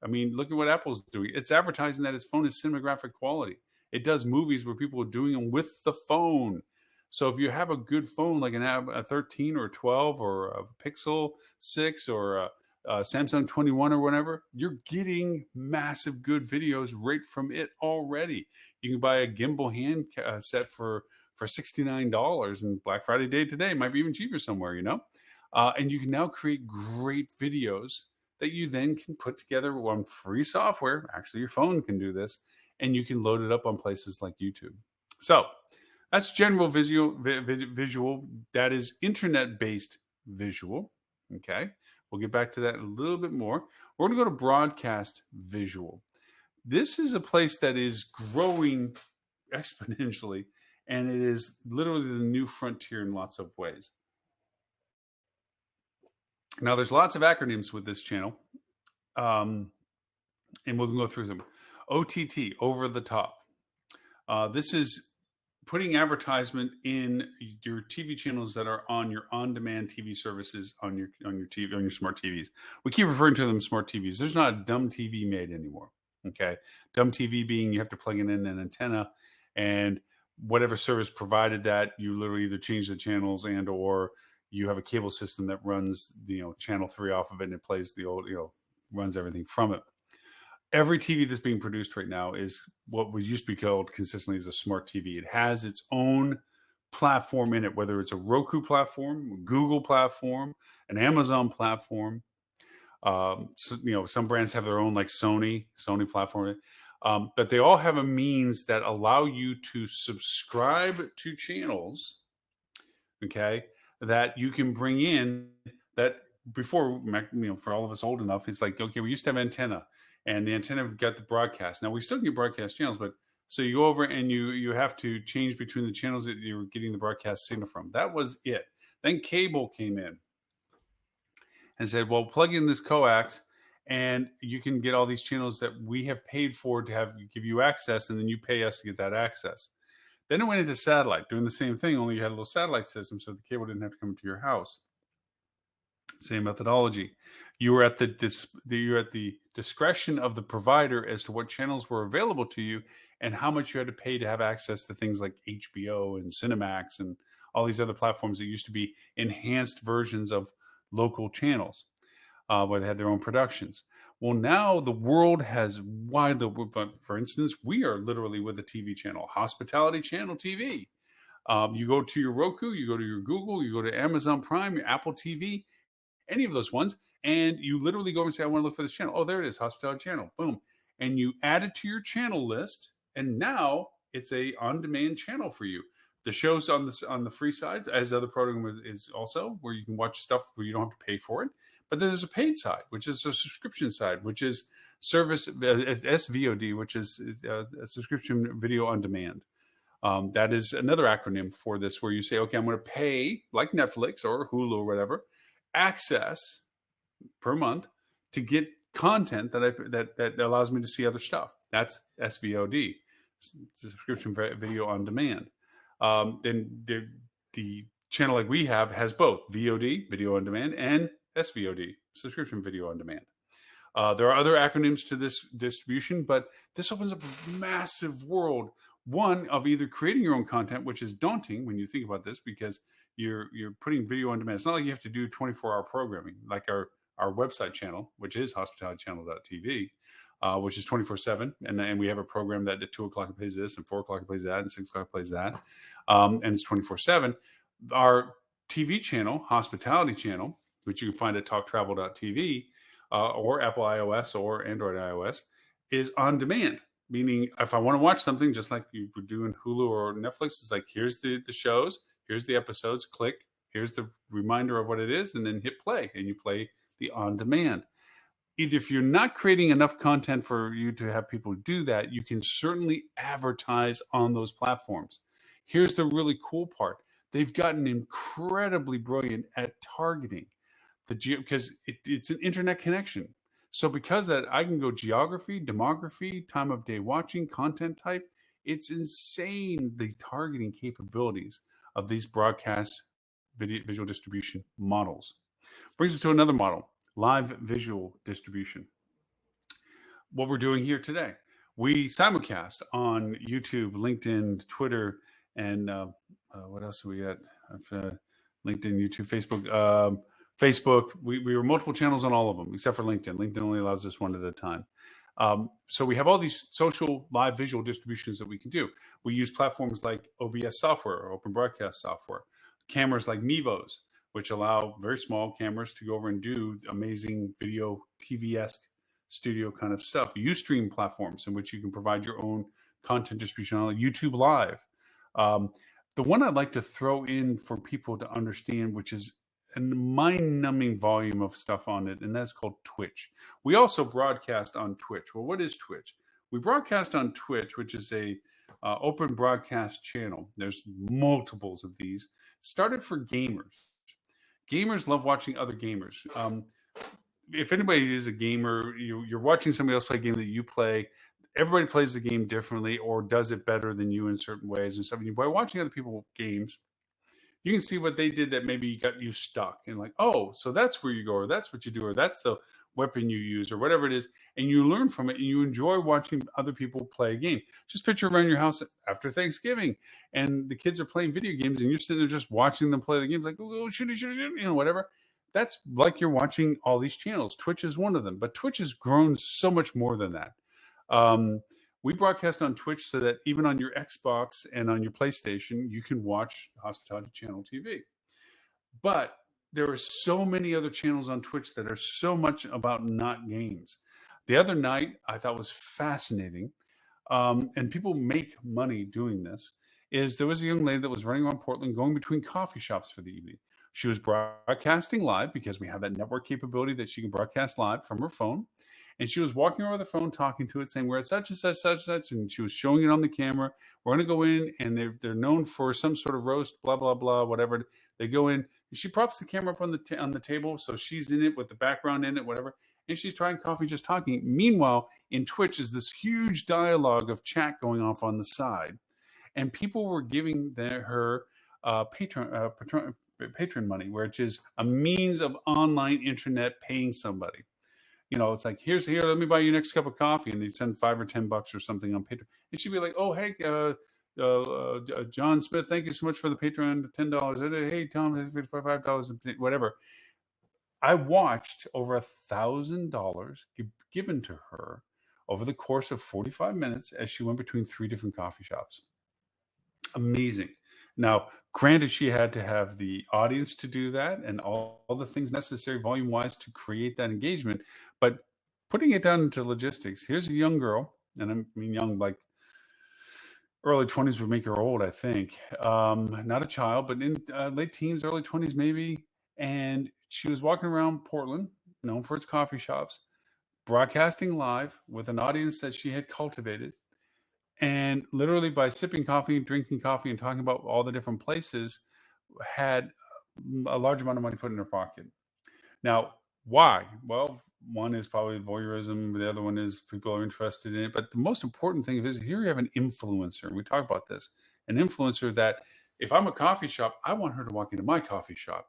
I mean, look at what Apple's doing. It's advertising that its phone is cinematographic quality. It does movies where people are doing them with the phone. So if you have a good phone, like a 13 or a 12 or a Pixel 6 or a Samsung 21 or whatever, you're getting massive good videos right from it already. You can buy a gimbal hand set for $69, and Black Friday day today might be even cheaper somewhere, and you can now create great videos that you then can put together on free software. Actually, your phone can do this, and you can load it up on places like YouTube. So that's general visual. That is internet-based visual. Okay, we'll get back to that a little bit more. We're going to go to broadcast visual. This is a place that is growing exponentially, and it is literally the new frontier in lots of ways. Now, there's lots of acronyms with this channel, and we'll go through them. OTT, over the top. This is putting advertisement in your TV channels that are on your on-demand TV services on your TV, on your smart TVs. We keep referring to them smart TVs. There's not a dumb TV made anymore. Okay, dumb TV being you have to plug in an antenna, and whatever service provided that, you literally either change the channels and or you have a cable system that runs channel 3 off of it, and it plays the old runs everything from it. Every TV that's being produced right now is what was used to be called consistently as a smart TV. It has its own platform in it, whether it's a Roku platform, a Google platform, an Amazon platform. Some brands have their own, like Sony platform, but they all have a means that allow you to subscribe to channels, okay, that you can bring in. That before, for all of us old enough, it's like, okay, we used to have antenna, and the antenna got the broadcast. Now we still get broadcast channels, but so you go over and you have to change between the channels that you're getting the broadcast signal from. That was it. Then cable came in and said, well, plug in this coax and you can get all these channels that we have paid for to give you access, and then you pay us to get that access. Then it went into satellite, doing the same thing, only you had a little satellite system so the cable didn't have to come to your house. Same methodology. You were at the discretion of the provider as to what channels were available to you and how much you had to pay to have access to things like HBO and Cinemax and all these other platforms that used to be enhanced versions of local channels where they had their own productions. Well, now the world has widely, but for instance, we are literally with a TV channel, Hospitality Channel TV. You go to your Roku, you go to your Google, you go to Amazon Prime, your Apple TV, any of those ones, and you literally go and say, I want to look for this channel. Oh, there it is, Hospitality Channel. Boom. And you add it to your channel list, and now it's a on-demand channel for you. The show's on the free side, as other program is also, where you can watch stuff where you don't have to pay for it. But there's a paid side, which is a subscription side, which is service SVOD, which is a subscription video on demand. That is another acronym for this, where you say, okay, I'm going to pay, like Netflix or Hulu or whatever, access per month to get content that allows me to see other stuff. That's SVOD, subscription video on demand. Then the channel like we have has both VOD, video on demand, and SVOD, subscription video on demand. There are other acronyms to this distribution, but this opens up a massive world, one of either creating your own content, which is daunting when you think about this, because you're putting video on demand. It's not like you have to do 24-hour programming like our website channel, which is hospitalitychannel.tv, which is 24/7. And we have a program that at 2 o'clock it plays this, and 4 o'clock it plays that, and 6 o'clock it plays that. And it's 24/7. Our TV channel, Hospitality Channel, which you can find at talktravel.tv, or Apple iOS or Android iOS, is on demand. Meaning, if I want to watch something, just like you would do in Hulu or Netflix, it's like, here's the shows, here's the episodes, click, here's the reminder of what it is, and then hit play, and you play the on demand. Either if you're not creating enough content for you to have people do that, you can certainly advertise on those platforms. Here's the really cool part. They've gotten incredibly brilliant at targeting because it's an internet connection. So because that, I can go geography, demography, time of day watching, content type. It's insane, the targeting capabilities of these broadcast visual distribution models. Brings us to another model, live visual distribution. What we're doing here today, we simulcast on YouTube, LinkedIn, Twitter, and what else do we got? LinkedIn, YouTube, Facebook. Facebook, we were multiple channels on all of them, except for LinkedIn. LinkedIn only allows us one at a time. So we have all these social live visual distributions that we can do. We use platforms like OBS software or open broadcast software, cameras like Mevos, which allow very small cameras to go over and do amazing video TV-esque studio kind of stuff. Ustream platforms in which you can provide your own content distribution on YouTube Live. The one I'd like to throw in for people to understand, which is a mind-numbing volume of stuff on it, and that's called Twitch. We also broadcast on Twitch. Well, what is Twitch? We broadcast on Twitch, which is a open broadcast channel. There's multiples of these. Started for gamers. Gamers love watching other gamers. If anybody is a gamer, you're watching somebody else play a game that you play. Everybody plays the game differently or does it better than you in certain ways and stuff. By watching other people games, you can see what they did that maybe got you stuck and like, oh, so that's where you go, or that's what you do, or that's the weapon you use, or whatever it is. And you learn from it and you enjoy watching other people play a game. Just picture around your house after Thanksgiving and the kids are playing video games and you're sitting there just watching them play the games like, oh, shoot, whatever. That's like you're watching all these channels. Twitch is one of them, but Twitch has grown so much more than that. We broadcast on Twitch so that even on your Xbox and on your PlayStation, you can watch Hospitality Channel TV. But there are so many other channels on Twitch that are so much about not games. The other night, I thought was fascinating, and people make money doing this, is there was a young lady that was running around Portland going between coffee shops for the evening. She was broadcasting live because we have that network capability that she can broadcast live from her phone. And she was walking over the phone, talking to it, saying, we're at such and such, such, such. And she was showing it on the camera. We're going to go in, and they're known for some sort of roast, blah, blah, blah, whatever. They go in. She props the camera up on the table, so she's in it with the background in it, whatever. And she's trying coffee, just talking. Meanwhile, in Twitch is this huge dialogue of chat going off on the side. And people were giving her patron money, which is a means of online internet paying somebody. It's like, here, let me buy you next cup of coffee. And they'd send $5 or $10 or something on Patreon. And she'd be like, oh, hey, John Smith, thank you so much for the Patreon, $10. Hey, Tom, $5, whatever. I watched over $1,000 given to her over the course of 45 minutes as she went between 3 different coffee shops. Amazing. Now, granted, she had to have the audience to do that and all the things necessary volume-wise to create that engagement. But putting it down into logistics, here's a young girl, and I mean young, like early 20s would make her old, I think. Not a child, but in late teens, early 20s maybe. And she was walking around Portland, known for its coffee shops, broadcasting live with an audience that she had cultivated. And literally by sipping coffee, drinking coffee, and talking about all the different places, had a large amount of money put in her pocket. Now, why? Well, one is probably voyeurism. The other one is people are interested in it. But the most important thing is here you have an influencer. And we talk about this. An influencer that if I'm a coffee shop, I want her to walk into my coffee shop.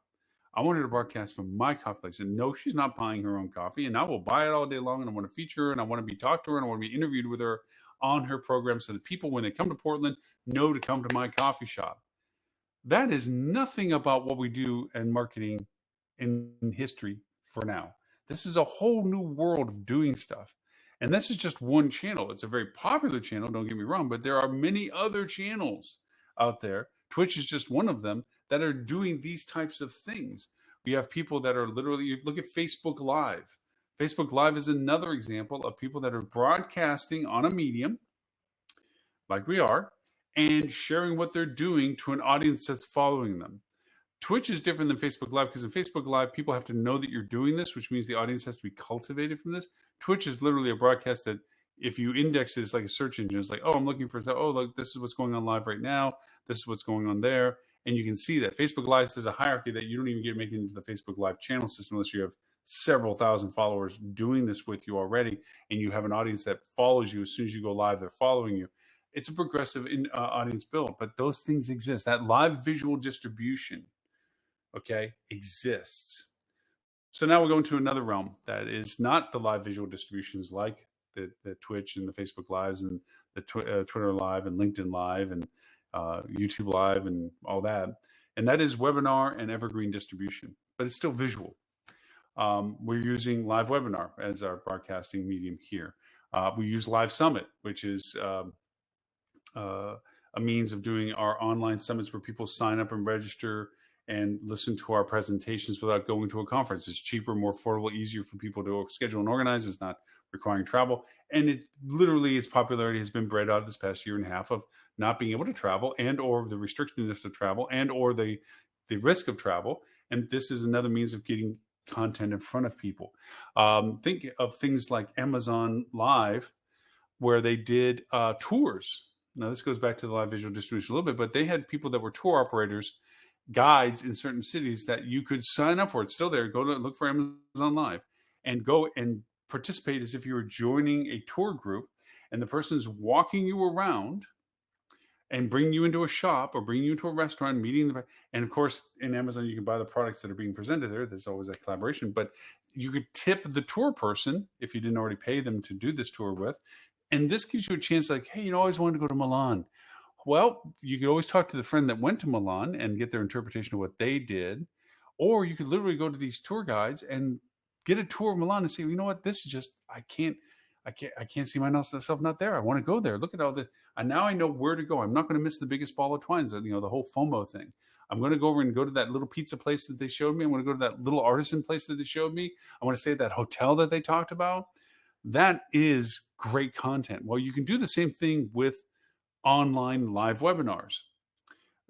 I want her to broadcast from my coffee place. And no, she's not buying her own coffee. And I will buy it all day long. And I want to feature her. And I want to be talked to her. And I want to be interviewed with her on her program so that people, when they come to Portland, know to come to my coffee shop. That is nothing about what we do in marketing in history for now. This is a whole new world of doing stuff. And this is just one channel. It's a very popular channel, don't get me wrong, but there are many other channels out there. Twitch is just one of them that are doing these types of things. We have people that are literally, look at Facebook Live. Facebook Live is another example of people that are broadcasting on a medium, like we are, and sharing what they're doing to an audience that's following them. Twitch is different than Facebook Live because in Facebook Live, people have to know that you're doing this, which means the audience has to be cultivated from this. Twitch is literally a broadcast that if you index it, it's like a search engine. It's like, oh, I'm looking for, oh, look, this is what's going on live right now. This is what's going on there. And you can see that Facebook Live has a hierarchy that you don't even get making into the Facebook Live channel system unless you have several thousand followers doing this with you already, and you have an audience that follows you as soon as you go live. They're following you. It's a progressive audience build, but those things exist. That live visual distribution, okay, exists. So now we're going to another realm that is not the live visual distributions like the Twitch and the Facebook Lives and the Twitter Live and LinkedIn Live and YouTube Live and all that. And that is webinar and evergreen distribution, but it's still visual. We're using live webinar as our broadcasting medium here. We use Live Summit, which is a means of doing our online summits where people sign up and register and listen to our presentations without going to a conference. It's cheaper, more affordable, easier for people to schedule and organize. It's not requiring travel. And it literally, its popularity has been bred out of this past year and a half of not being able to travel and or the restrictiveness of travel and or the risk of travel. And this is another means of getting content in front of people. Think of things like Amazon Live, where they did tours. Now, this goes back to the live visual distribution a little bit, but they had people that were tour operators, guides in certain cities that you could sign up for. It's still there. Go to look for Amazon Live and go and participate as if you were joining a tour group, and the person's walking you around and bring you into a shop or bring you into a restaurant, and of course, in Amazon, you can buy the products that are being presented there. There's always that collaboration, but you could tip the tour person if you didn't already pay them to do this tour with. And this gives you a chance like, hey, I always wanted to go to Milan. Well, you could always talk to the friend that went to Milan and get their interpretation of what they did. Or you could literally go to these tour guides and get a tour of Milan and say, you know what, this is just, I can't see myself not there. I want to go there. Look at all this. And now I know where to go. I'm not going to miss the biggest ball of twines, the whole FOMO thing. I'm going to go over and go to that little pizza place that they showed me. I'm going to go to that little artisan place that they showed me. I want to stay at that hotel that they talked about. That is great content. Well, you can do the same thing with online live webinars.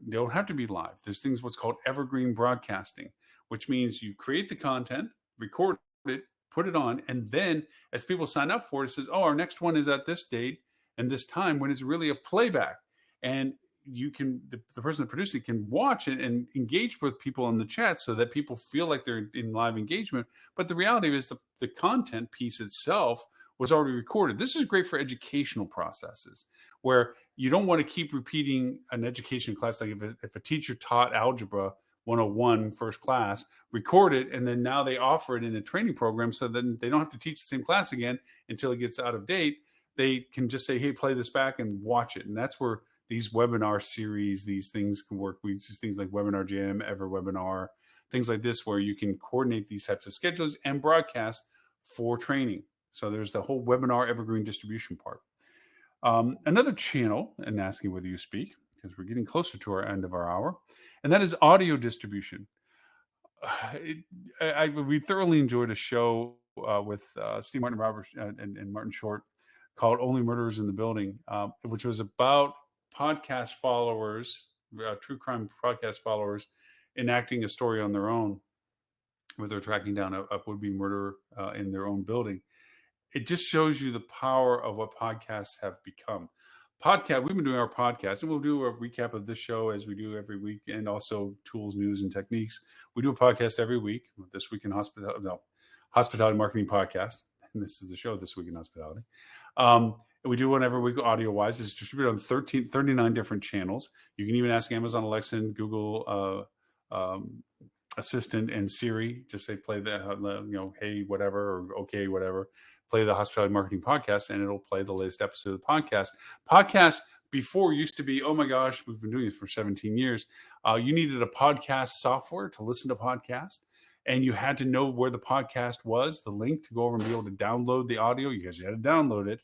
They don't have to be live. There's things what's called Evergreen Broadcasting, which means you create the content, record it, put it on, and then as people sign up for it, it says, oh, our next one is at this date and this time, when it's really a playback. And you can, the person that produced it can watch it and engage with people in the chat so that people feel like they're in live engagement. But the reality is the content piece itself was already recorded. This is great for educational processes where you don't want to keep repeating an education class. Like if a teacher taught algebra 101 first class, record it, and then now they offer it in a training program so then they don't have to teach the same class again until it gets out of date. They can just say, hey, play this back and watch it. And that's where these webinar series, these things can work. We use things like Webinar Jam, EverWebinar, things like this, where you can coordinate these types of schedules and broadcast for training. So there's the whole webinar evergreen distribution part. Another channel, and asking whether you speak, because we're getting closer to our end of our hour, and that is audio distribution. We thoroughly enjoyed a show with Steve Martin Roberts and Martin Short called Only Murderers in the Building, which was about podcast followers, true crime podcast followers, enacting a story on their own, where they're tracking down a would-be murderer in their own building. It just shows you the power of what podcasts have become. We've been doing our podcast, and we'll do a recap of this show as we do every week, and also tools, news, and techniques. We do a podcast every week. This Week in Hospitality Marketing Podcast, and this is the show, This Week in Hospitality. And we do one every week audio-wise. It's distributed on 39 different channels. You can even ask Amazon Alexa and Google Assistant and Siri to say, play the, hey, whatever, or okay, whatever. Play the Hospitality Marketing Podcast, and it'll play the latest episode of the podcast. Podcasts before used to be, oh my gosh, we've been doing this for 17 years. You needed a podcast software to listen to podcasts, and you had to know where the podcast was, the link to go over and be able to download the audio. You guys had to download it,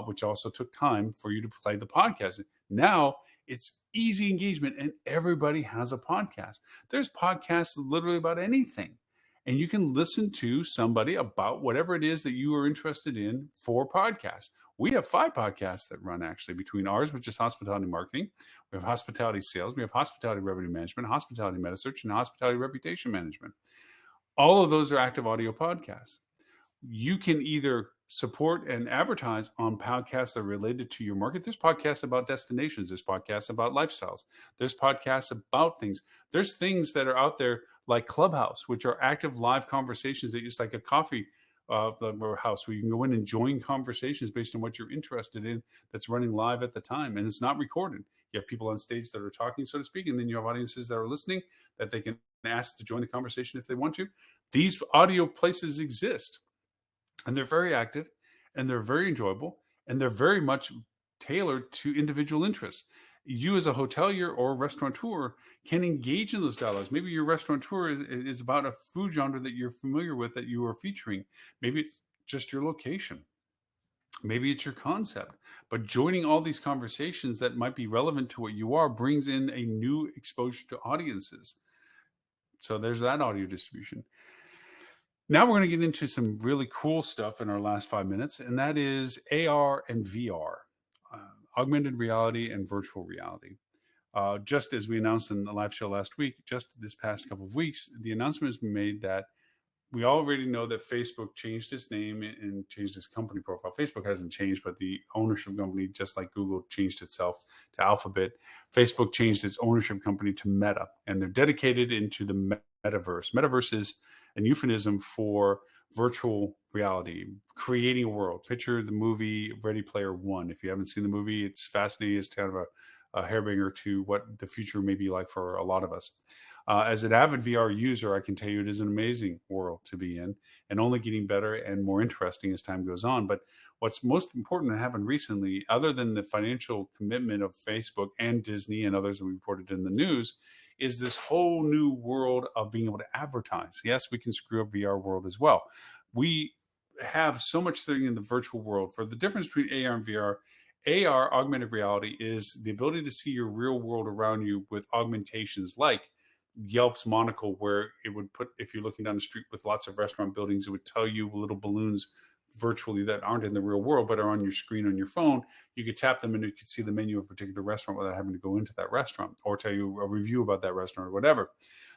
which also took time for you to play the podcast. Now it's easy engagement, and everybody has a podcast. There's podcasts literally about anything. And you can listen to somebody about whatever it is that you are interested in for podcasts. We have 5 podcasts that run actually between ours, which is hospitality marketing. We have hospitality sales. We have hospitality revenue management, hospitality meta search, and hospitality reputation management. All of those are active audio podcasts. You can either support and advertise on podcasts that are related to your market. There's podcasts about destinations. There's podcasts about lifestyles. There's podcasts about things. There's things that are out there like Clubhouse, which are active live conversations that use like a coffee the house where you can go in and join conversations based on what you're interested in that's running live at the time. And it's not recorded. You have people on stage that are talking, so to speak, and then you have audiences that are listening that they can ask to join the conversation if they want to. These audio places exist, and they're very active, and they're very enjoyable, and they're very much tailored to individual interests. You as a hotelier or restaurateur can engage in those dialogues. Maybe your restaurateur is about a food genre that you're familiar with that you are featuring. Maybe it's just your location. Maybe it's your concept. But joining all these conversations that might be relevant to what you are brings in a new exposure to audiences. So there's that audio distribution. Now we're going to get into some really cool stuff in our last 5 minutes, and that is AR and VR, augmented reality and virtual reality. Just as we announced in the live show last week, just this past couple of weeks, the announcement has been made that we already know that Facebook changed its name and changed its company profile. Facebook hasn't changed, but the ownership company, just like Google changed itself to Alphabet, Facebook changed its ownership company to Meta, and they're dedicated into the metaverse. Metaverse is an euphemism for virtual reality, creating a world. Picture the movie Ready Player One. If you haven't seen the movie, it's fascinating. It's kind of a hairbringer to what the future may be like for a lot of us. As an avid VR user, I can tell you it is an amazing world to be in, and only getting better and more interesting as time goes on. But what's most important that happened recently, other than the financial commitment of Facebook and Disney and others that we reported in the news, is this whole new world of being able to advertise. Yes, we can screw up VR world as well. We have so much thing in the virtual world. For the difference between AR and VR, AR, augmented reality, is the ability to see your real world around you with augmentations like Yelp's monocle, where it would put, if you're looking down the street with lots of restaurant buildings, it would tell you little balloons virtually that aren't in the real world but are on your screen on your phone. You could tap them and you could see the menu of a particular restaurant without having to go into that restaurant, or tell you a review about that restaurant or whatever.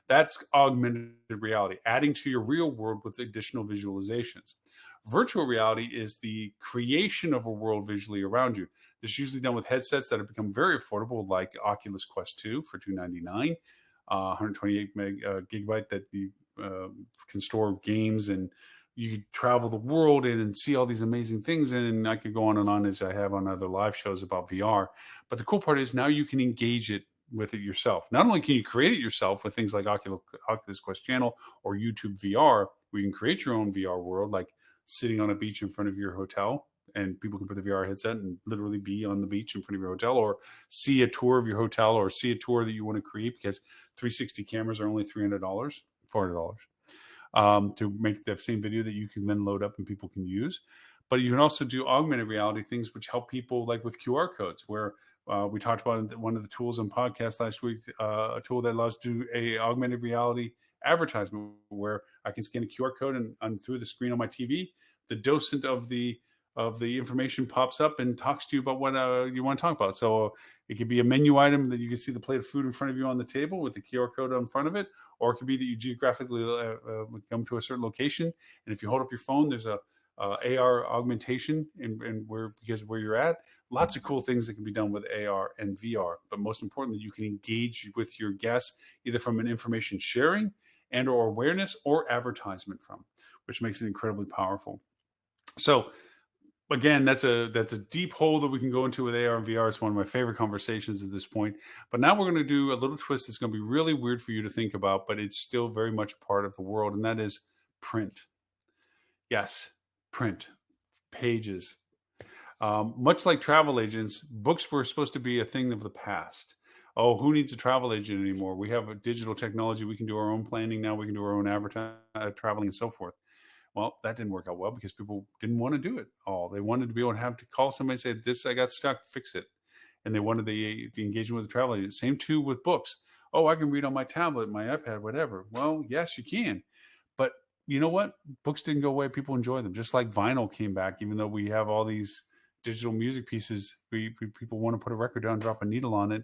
That's augmented reality, adding to your real world with additional visualizations. Virtual reality is the creation of a world visually around you. This is usually done with headsets that have become very affordable, like Oculus Quest 2 for $299, 128 gigabyte that you can store games, and you could travel the world in and see all these amazing things. And I could go on and on, as I have on other live shows about VR. But the cool part is now you can engage it with it yourself. Not only can you create it yourself with things like Oculus Quest Channel or YouTube VR, where you can create your own VR world, like sitting on a beach in front of your hotel, and people can put the VR headset and literally be on the beach in front of your hotel, or see a tour of your hotel, or see a tour that you want to create, because 360 cameras are only $300, $400 to make the same video that you can then load up and people can use. But you can also do augmented reality things which help people, like with QR codes, where we talked about one of the tools on podcast last week, a tool that allows to do a augmented reality advertisement, where I can scan a QR code and through the screen on my TV, the docent of the information pops up and talks to you about what you want to talk about. So it could be a menu item that you can see the plate of food in front of you on the table with the QR code in front of it, or it could be that you geographically come to a certain location, and if you hold up your phone, there's a AR augmentation and because of where you're at. Lots of cool things that can be done with AR and VR. But most importantly, you can engage with your guests either from an information sharing and or awareness or advertisement from, which makes it incredibly powerful. So again, that's a deep hole that we can go into with AR and VR. It's one of my favorite conversations at this point. But now we're going to do a little twist that's going to be really weird for you to think about, but it's still very much a part of the world, and that is print. Yes, print, pages. Much like travel agents, books were supposed to be a thing of the past. Oh, who needs a travel agent anymore? We have a digital technology. We can do our own planning now. We can do our own traveling and so forth. Well, that didn't work out well because people didn't want to do it all. They wanted to be able to have to call somebody and say, this, I got stuck, fix it. And they wanted the engagement with the travel agent. Same too with books. Oh, I can read on my tablet, my iPad, whatever. Well, yes, you can. But you know what? Books didn't go away. People enjoy them. Just like vinyl came back, even though we have all these digital music pieces, people want to put a record down, drop a needle on it.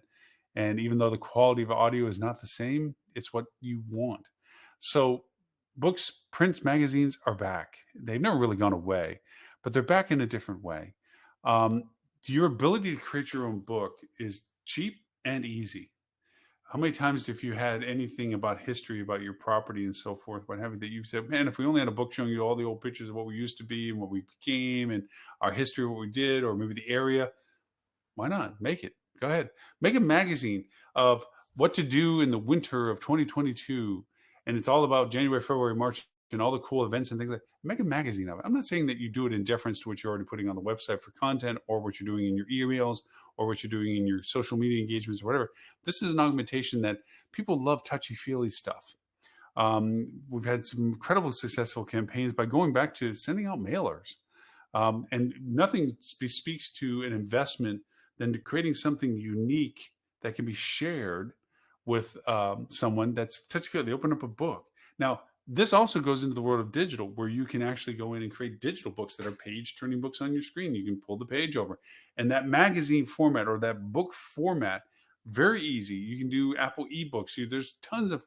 And even though the quality of audio is not the same, it's what you want. So books, print, magazines are back. They've never really gone away, but they're back in a different way. Your ability to create your own book is cheap and easy. How many times if you had anything about history, about your property and so forth, what have you, that you said, man, if we only had a book showing you all the old pictures of what we used to be and what we became and our history, what we did, or maybe the area, why not? Make it. Go ahead. Make a magazine of what to do in the winter of 2022. And it's all about January, February, March, and all the cool events and things like that. Make a magazine of it. I'm not saying that you do it in deference to what you're already putting on the website for content or what you're doing in your emails or what you're doing in your social media engagements or whatever. This is an augmentation that people love touchy-feely stuff. We've had some incredible successful campaigns by going back to sending out mailers. And nothing speaks to an investment than to creating something unique that can be shared with someone that's touchy-feely. They open up a book. Now, this also goes into the world of digital, where you can actually go in and create digital books that are page-turning books on your screen. You can pull the page over. And that magazine format or that book format, very easy. You can do Apple eBooks. There's tons of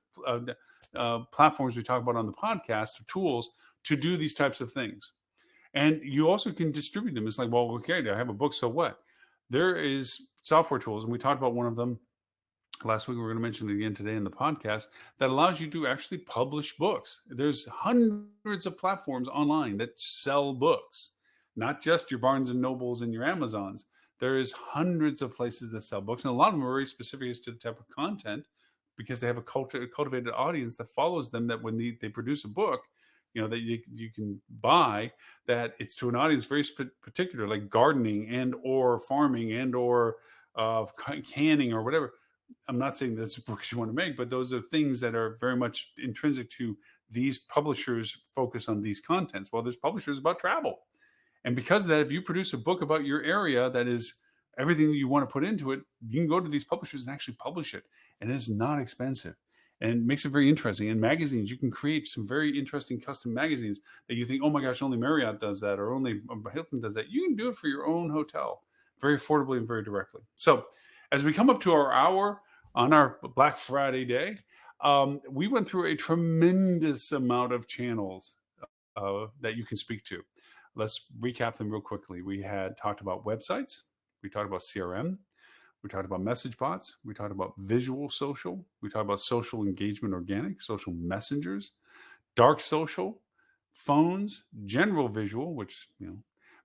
platforms we talk about on the podcast, tools to do these types of things. And you also can distribute them. It's like, well, okay, I have a book, so what? There is software tools, and we talked about one of them last week. We're going to mention it again today in the podcast that allows you to actually publish books. There's hundreds of platforms online that sell books, not just your Barnes and Nobles and your Amazons. There is hundreds of places that sell books, and a lot of them are very specific as to the type of content because they have a cultivated audience that follows them, that when they produce a book, that you can buy, that it's to an audience very particular, like gardening and or farming and or canning or whatever. I'm not saying that's books you want to make, but those are things that are very much intrinsic to these publishers focus on these contents. Well, there's publishers about travel. And because of that, if you produce a book about your area that is everything that you want to put into it, you can go to these publishers and actually publish it. And it's not expensive. And it makes it very interesting. In magazines, you can create some very interesting custom magazines that you think, oh my gosh, only Marriott does that or only Hilton does that. You can do it for your own hotel very affordably and very directly. So as we come up to our hour on our Black Friday day, we went through a tremendous amount of channels that you can speak to. Let's recap them real quickly. We had talked about websites. We talked about CRM. We talked about message bots. We talked about visual social. We talked about social engagement, organic, social messengers, dark social, phones, general visual, which,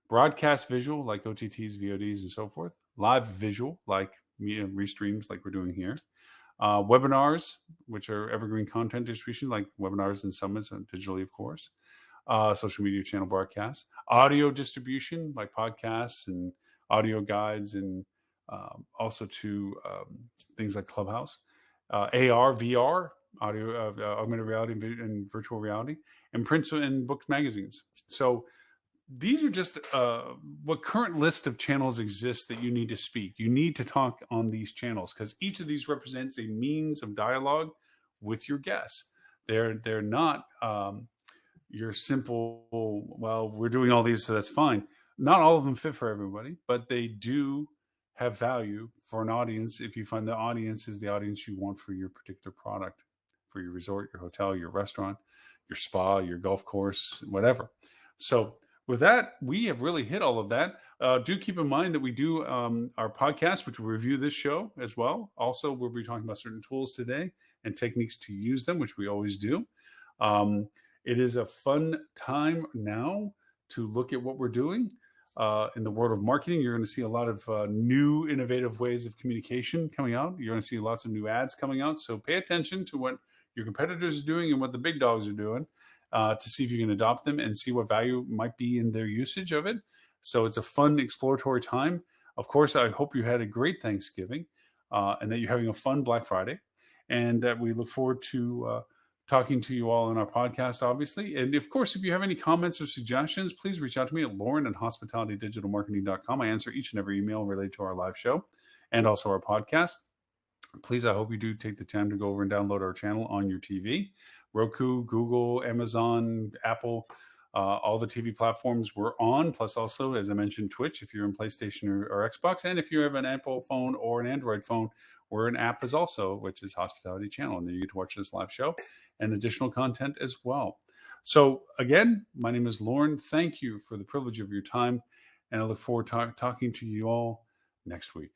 broadcast visual like OTTs, VODs, and so forth, live visual like restreams like we're doing here, webinars, which are evergreen content distribution like webinars and summits and digitally, of course, social media channel broadcasts, audio distribution like podcasts and audio guides, and also to things like Clubhouse, AR, VR, audio, augmented reality and virtual reality, and print and book magazines. So these are just what current list of channels exists that you need to speak. You need to talk on these channels because each of these represents a means of dialogue with your guests. They're not your simple, well, we're doing all these, so that's fine. Not all of them fit for everybody, but they do have value for an audience if you find the audience is the audience you want for your particular product, for your resort, your hotel, your restaurant, your spa, your golf course, whatever. So with that, we have really hit all of that. Do keep in mind that we do our podcast, which will review this show as well. Also, we'll be talking about certain tools today and techniques to use them, which we always do. It is a fun time now to look at what we're doing. In the world of marketing, you're going to see a lot of new innovative ways of communication coming out. You're going to see lots of new ads coming out. So pay attention to what your competitors are doing and what the big dogs are doing to see if you can adopt them and see what value might be in their usage of it. So it's a fun exploratory time. Of course, I hope you had a great Thanksgiving and that you're having a fun Black Friday, and that we look forward to talking to you all on our podcast, obviously. And of course, if you have any comments or suggestions, please reach out to me at lauren@hospitalitydigitalmarketing.com. I answer each and every email related to our live show and also our podcast. Please, I hope you do take the time to go over and download our channel on your TV. Roku, Google, Amazon, Apple, all the TV platforms we're on, plus also, as I mentioned, Twitch, if you're in PlayStation or Xbox. And if you have an Apple phone or an Android phone, we're an app as also, which is Hospitality Channel. And then you get to watch this live show and additional content as well. So again, my name is Lauren. Thank you for the privilege of your time. And I look forward to talking to you all next week.